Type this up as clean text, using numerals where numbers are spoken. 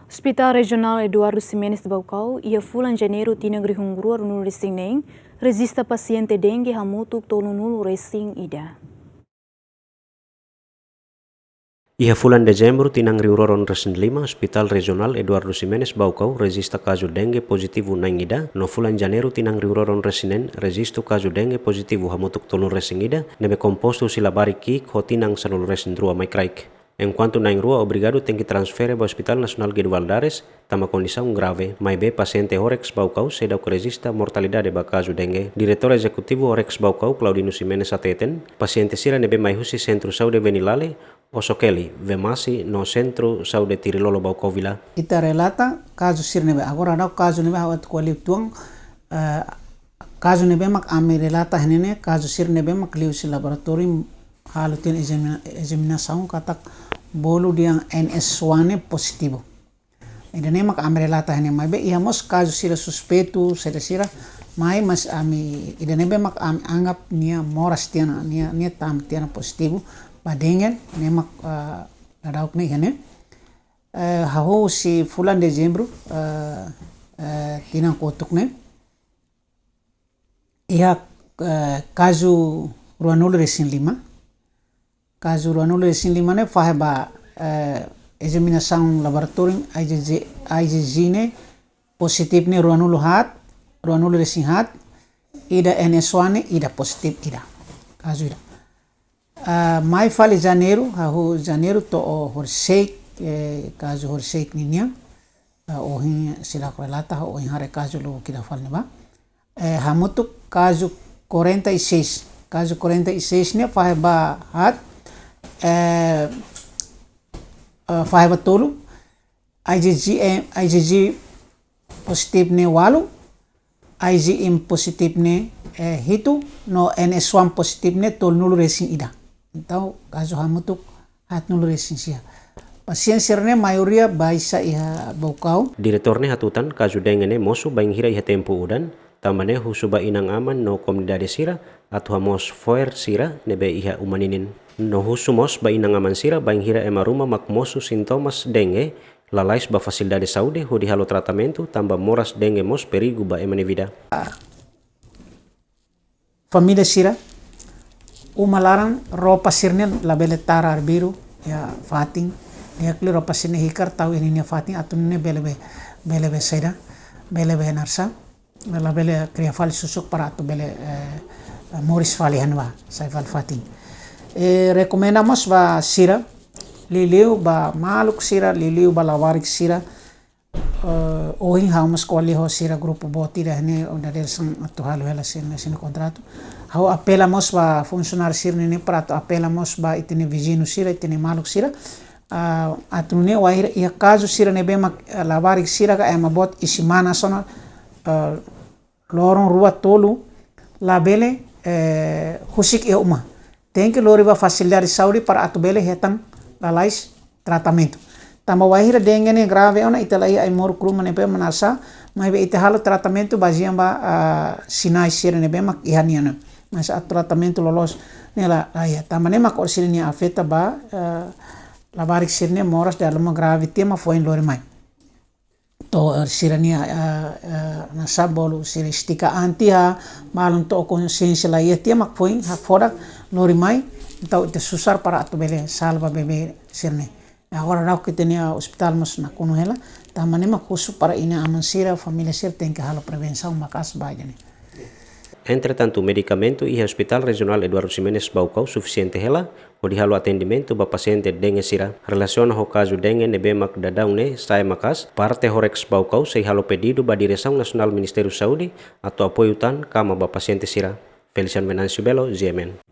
Hospital Rejional Eduardu Ximenes Baucau ia fulan Janeiru tinan rejista nulu resing neng, rejista pasiente dengue hamutuk tolu nulu resing ida. Ia fulan Desember tinang riuroron resen 5 Hospital Rejional Eduardu Ximenes Baucau rejista kasus dengue positivo nang ida, no fulan Janeiru tinang riuroron resinen rejista kasus dengue positivo hamutuk tolu resing ida, nebe composto silabari kik ho tinang sanul resen drua mai kraik. Enquanto na rua, obrigado tem que transfere ao Hospital Nacional de Valdares, tama condição grave, mas be paciente Orex Baucau seda que resista mortalidade ba caso dengue. Diretor executivo Orex Baucau, Claudino Ximenes ateten, paciente sira nebe mai husi centro saúde Venilale, Osokeli, vemasi no centro saúde Tirilolo Baucau Vila. Kita relata caso sira nebe, agora ada caso nebe hawat kuali tuang, caso nebe mak ame relata henene, caso sira nebe mak liusi laboratorium halutin examinação katak bolu diang NS1 positivo. Ini mak ame relata hene mai be iamos caso sira suspeito sira mai mas ami ida nebe mak ame anggap nia moras tiana nia tam tiana positivo badengen ne mak nadauk ne hene haho si fulan Desember tinang kotuk ne ia caso ruanul resin 5 caso ruanul resin 5 ne faheba examinação laboratorium IgG ne positif ne ruanul resin hat ida NS1 ida positif ida caso ida mai fale Janeiru haho Janeiru to horsei caso horsei ninia ohin sila relata ohin hare caso lo kita falne ba hamutuk caso 46 caso 46 ne faheba hat faheba tolu IgG positif ne walu IgM positif ne hitu no NS1 positif ne tol nulu resin ida. Então caso hamutuk hat nulu resin sia. Pasien sirne maioria baisa iha Baucau. Diretorne hatutan kasu dengue ne mosu baing hira iha tempo udan, tamane husuba inang aman no komunidade sira atau hamos foer sira nebe iha umaninin. No husumos ba inang aman sira baing hira emaruma mak mosu sintomas dengue, lalais ba facilidade saúde ho di halo tratamento tamba moras dengue mos perigo ba emane vida. Família sira uma larang roupa sirne labele tarar biru ya fating ya kli roupa sirne hikar tahu ini fating atunne belebe seda belebe narsa labele kriya fal susuk para atu bele moris fali hanwa sai fal fating recomendamos ba sira liliu ba maluk sira liliu ba lawarik sira ohin haumas kuali ho sira grupo boti dahne dari sang atu halu hela sin contrato hau apelamos ba funcionar sirne ne prato apelamos ba itine vizino sira itine maluk sira atune wahir ia caso sira ne bema lawarik sira ka ema bot isimana sona lorong rua tolu labele husik e uma tem que loriba facilidade saúde para atubele hetang lalais tratamento tamba wahira dengue ne grave ona italai ai mor kruma ne pe manasa mai be itahalo tratamento bazian ba sinai sira ne be mak ihaniana mas at tratamento lolos nela aya tamba ne mak orsir ne afeta ba labarik sirne moras dalam grave tema foi lori mai to sirania nasa bolu siristika antia malum to consciência la ia tema foi ha fora lori mai então te susar para atubele salva bebe sirne. Agora rau que tinha hospital mas na kuno hela tamane mak khusu para ina amansira família sir tem que halo prevenção makas bajane. Entretanto, medicamento e Hospital Regional Eduardu Ximenes Baucau suficiente hela o di halo atendimento ba paciente dengue sira. Relaciona ho caso dengue nebe mak dadau ne sai makas parte Horex Baucau sei halo pedido ba Direção Nacional Ministério Saúde atau apoio tan kama ba paciente sira. Felician Venancio Belo, GMN.